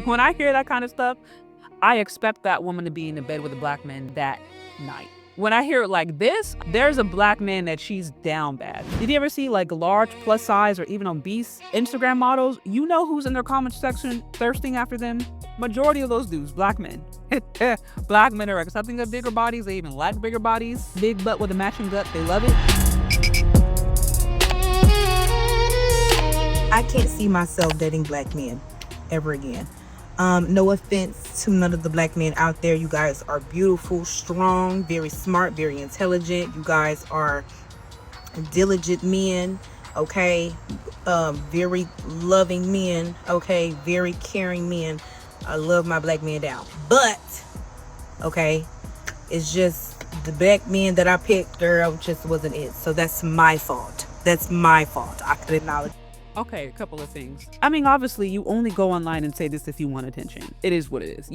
When I hear that kind of stuff, I expect that woman to be in the bed with a black man that night. When I hear it like this, there's a black man that she's down bad. Did you ever see like large, plus size, or even obese Instagram models? You know who's in their comment section thirsting after them? Majority of those dudes, black men. Black men are accepting of bigger bodies. They even like bigger bodies. Big butt with a matching gut. They love it. I can't see myself dating black men ever again. No offense to none of the black men out there. You guys are beautiful, strong, very smart, very intelligent. You guys are diligent men, okay? Very loving men, okay? Very caring men. I love my black men down. But, okay, it's just the black men that I picked, girl, just wasn't it. So that's my fault. That's my fault. I could acknowledge. Okay, a couple of things. I mean, obviously, you only go online and say this if you want attention. It is what it is.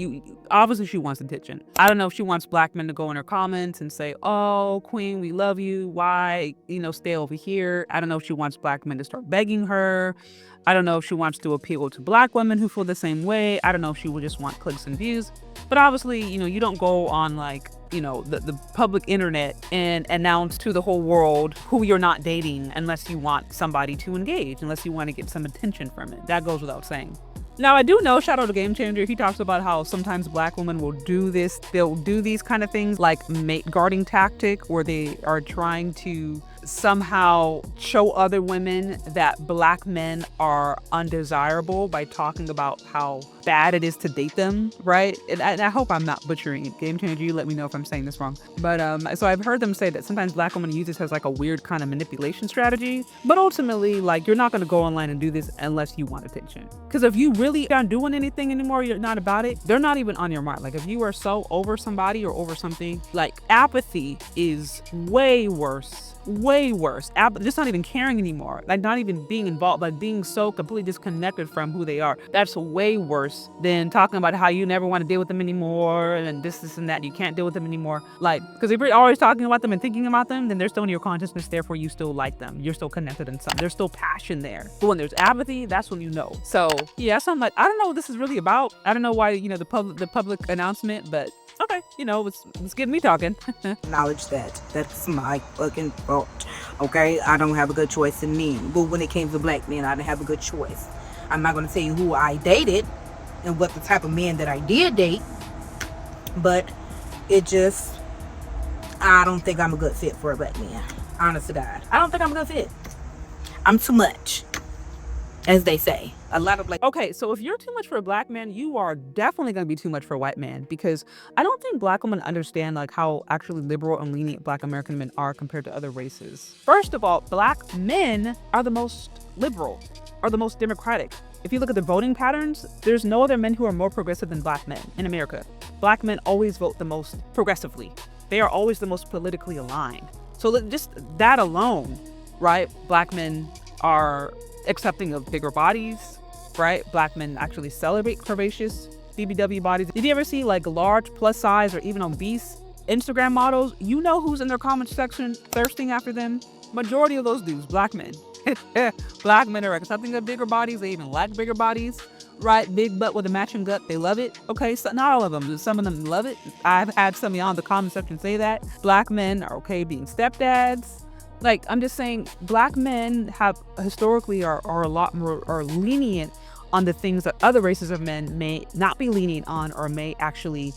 Obviously, she wants attention. I don't know if she wants black men to go in her comments and say, "Oh, queen, we love you. Why, stay over here." I don't know if she wants black men to start begging her. I don't know if she wants to appeal to black women who feel the same way. I don't know if she would just want clicks and views. But obviously, you don't go on the public internet and announce to the whole world who you're not dating unless you want somebody to engage, unless you want to get some attention from it. That goes without saying. Now, I do know, shout out to Game Changer, he talks about how sometimes black women will do this. They'll do these kind of things like mate guarding tactic, where they are trying to somehow show other women that black men are undesirable by talking about how bad it is to date them, right? And I hope I'm not butchering it. Game Changer, you let me know if I'm saying this wrong. But so I've heard them say that sometimes black women use this as like a weird kind of manipulation strategy. But ultimately, you're not going to go online and do this unless you want attention. Because if you really aren't doing anything anymore, you're not about it, they're not even on your mind. If you are so over somebody or over something, apathy is way worse. Way worse. Just not even caring anymore. Not even being involved, being so completely disconnected from who they are. That's way worse than talking about how you never want to deal with them anymore and this and that. You can't deal with them anymore. Because if you're always talking about them and thinking about them, then they're still in your consciousness. Therefore, you still like them. You're still connected in some. There's still passion there. But when there's apathy, that's when you know. So yeah, so I'm I don't know what this is really about. I don't know why, the public announcement, but okay, it's getting me talking. Acknowledge that. That's my fucking fault. Okay? I don't have a good choice in men. But when it came to black men, I didn't have a good choice. I'm not going to tell you who I dated and what the type of men that I did date. But I don't think I'm a good fit for a black man. Honest to God. I don't think I'm a good fit. I'm too much, as they say. A lot of Okay, so if you're too much for a black man, you are definitely going to be too much for a white man, because I don't think black women understand how actually liberal and lenient black American men are compared to other races. First of all, black men are the most liberal, are the most democratic. If you look at the voting patterns, there's no other men who are more progressive than black men in America. Black men always vote the most progressively. They are always the most politically aligned. So just that alone, right? Black men are accepting of bigger bodies, right? Black men actually celebrate curvaceous BBW bodies. Did you ever see large, plus size, or even obese Instagram models? You know who's in their comment section thirsting after them? Majority of those dudes, black men. Black men are accepting of bigger bodies. They even like bigger bodies, right? Big butt with a matching gut. They love it. Okay, so not all of them. Some of them love it. I've had some of y'all in the comment section say that. Black men are okay being stepdads. I'm just saying, black men have historically are a lot more lenient on the things that other races of men may not be lenient on or may actually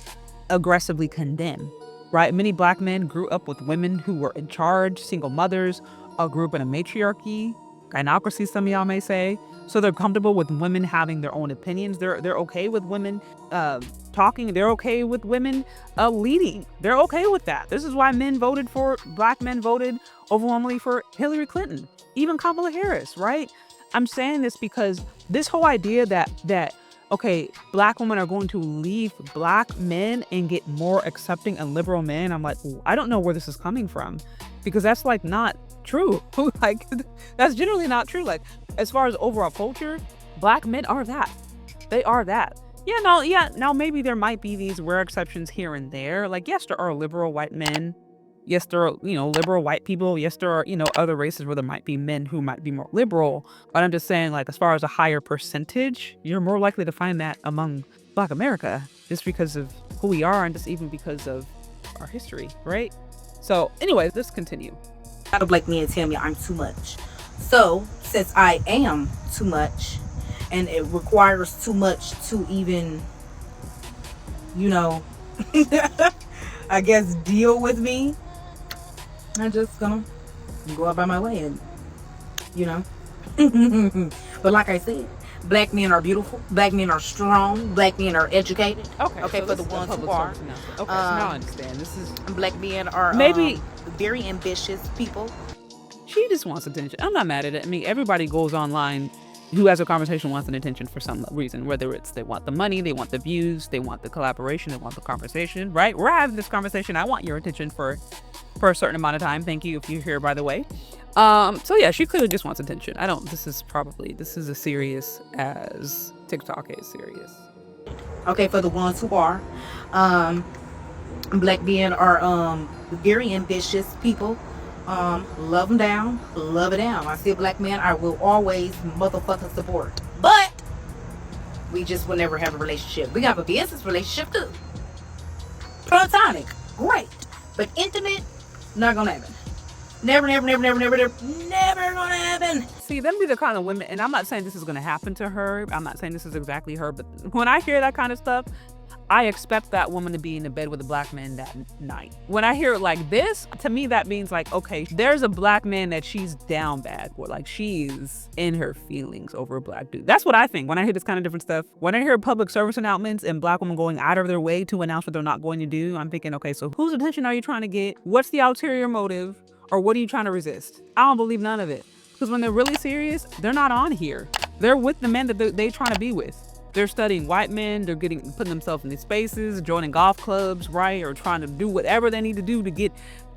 aggressively condemn, right? Many black men grew up with women who were in charge, single mothers, or grew up in a matriarchy, gynocracy, some of y'all may say. So they're comfortable with women having their own opinions. They're okay with women talking. They're okay with women leading. They're okay with that. This is why black men voted overwhelmingly for Hillary Clinton, even Kamala Harris, right? I'm saying this because this whole idea that okay, black women are going to leave black men and get more accepting and liberal men. I'm I don't know where this is coming from, because that's not true. That's generally not true. As far as overall culture, black men are that. They are that. Now maybe there might be these rare exceptions here and there. Yes, there are liberal white men Yes, there are, liberal white people. Yes, there are, other races where there might be men who might be more liberal. But I'm just saying, like, as far as a higher percentage, you're more likely to find that among Black America just because of who we are and just even because of our history, right? So anyways, let's continue. A lot of Black men tell me I'm too much. So since I am too much and it requires too much to even, I guess deal with me, I'm just gonna go about my way and, But like I said, Black men are beautiful. Black men are strong. Black men are educated. Okay, so for the ones who are. Okay, so now I understand. This is Black men are maybe very ambitious people. she just wants attention. I'm not mad at it. I mean, everybody goes online who has a conversation wants an attention for some reason, whether it's they want the money, they want the views, they want the collaboration, they want the conversation, right? We're having this conversation. I want your attention for a certain amount of time. Thank you if you're here, by the way. So yeah, she clearly just wants attention. This is as serious as TikTok is serious. Okay, for the ones who are. Black men are very ambitious people. Love them down, love it down. I see a Black man, I will always motherfucking support. But we just will never have a relationship. We have a business relationship too. Platonic, great. But intimate, not gonna happen. Never gonna happen. See, them be the kind of women, and I'm not saying this is gonna happen to her. I'm not saying this is exactly her, but when I hear that kind of stuff, I expect that woman to be in the bed with a Black man that night. When I hear it like this, to me that means like, okay, there's a Black man that she's down bad for. Like she's in her feelings over a Black dude. That's what I think when I hear this kind of different stuff. When I hear public service announcements and Black women going out of their way to announce what they're not going to do, I'm thinking, okay, so whose attention are you trying to get? What's the ulterior motive? Or what are you trying to resist? I don't believe none of it. Because when they're really serious, they're not on here. They're with the men that they're trying to be with. They're studying white men. They're putting themselves in these spaces, joining golf clubs, right? Or trying to do whatever they need to do to get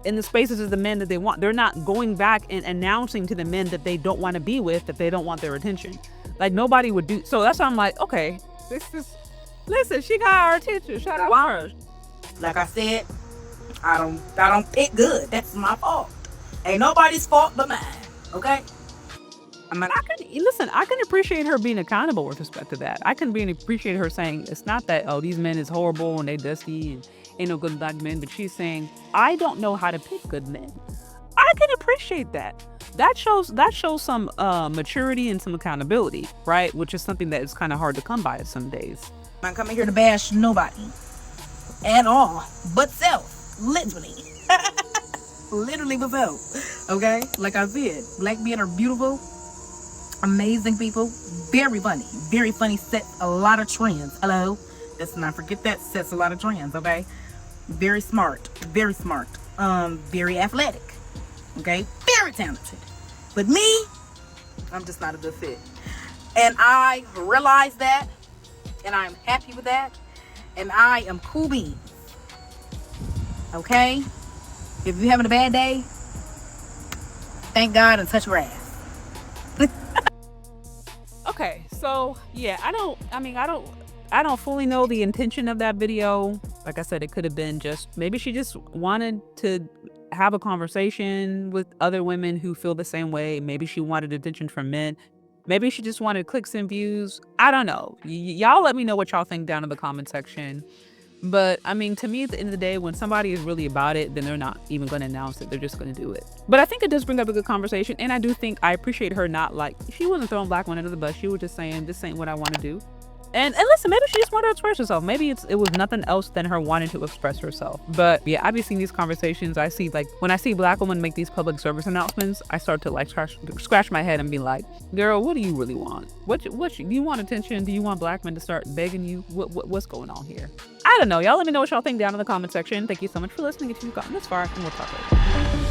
in the spaces of the men that they want. They're not going back and announcing to the men that they don't want to be with, that they don't want their attention. Like nobody would do. So that's why I'm like, okay, listen, she got our attention. Shout out to her. Like I said, I don't pick good. That's my fault. Ain't nobody's fault but mine. Okay? I can appreciate her being accountable with respect to that. I can appreciate her saying it's not that, oh, these men is horrible and they dusty and ain't no good Black men, but she's saying, I don't know how to pick good men. I can appreciate that. That shows some maturity and some accountability, right? Which is something that is kind of hard to come by some days. I'm not coming here to bash nobody at all, but self, literally. Literally but self. Okay? Like I said, Black men are beautiful, amazing people, very funny, sets a lot of trends. Hello? Let's not forget that, sets a lot of trends, okay? Very smart, very athletic, okay? Very talented. But me, I'm just not a good fit. And I realize that, and I'm happy with that, and I am cool beans. Okay? If you're having a bad day, thank God and touch grass. Okay, so yeah, I don't fully know the intention of that video. Like I said, it could have been maybe she just wanted to have a conversation with other women who feel the same way. Maybe she wanted attention from men. Maybe she just wanted clicks and views. I don't know. Y'all let me know what y'all think down in the comment section. But I mean, to me, at the end of the day, when somebody is really about it, then they're not even going to announce it. They're just going to do it. But I think it does bring up a good conversation. And I appreciate her not she wasn't throwing Black women under the bus. She was just saying, this ain't what I want to do. And listen, maybe she just wanted to express herself. Maybe it was nothing else than her wanting to express herself. But yeah, I've been seeing these conversations. I see when I see Black women make these public service announcements, I start to scratch my head and be like, girl, what do you really want? Do you want attention? Do you want Black men to start begging you? What's going on here? I don't know. Y'all let me know what y'all think down in the comment section. Thank you so much for listening. If you've gotten this far, and we'll talk later.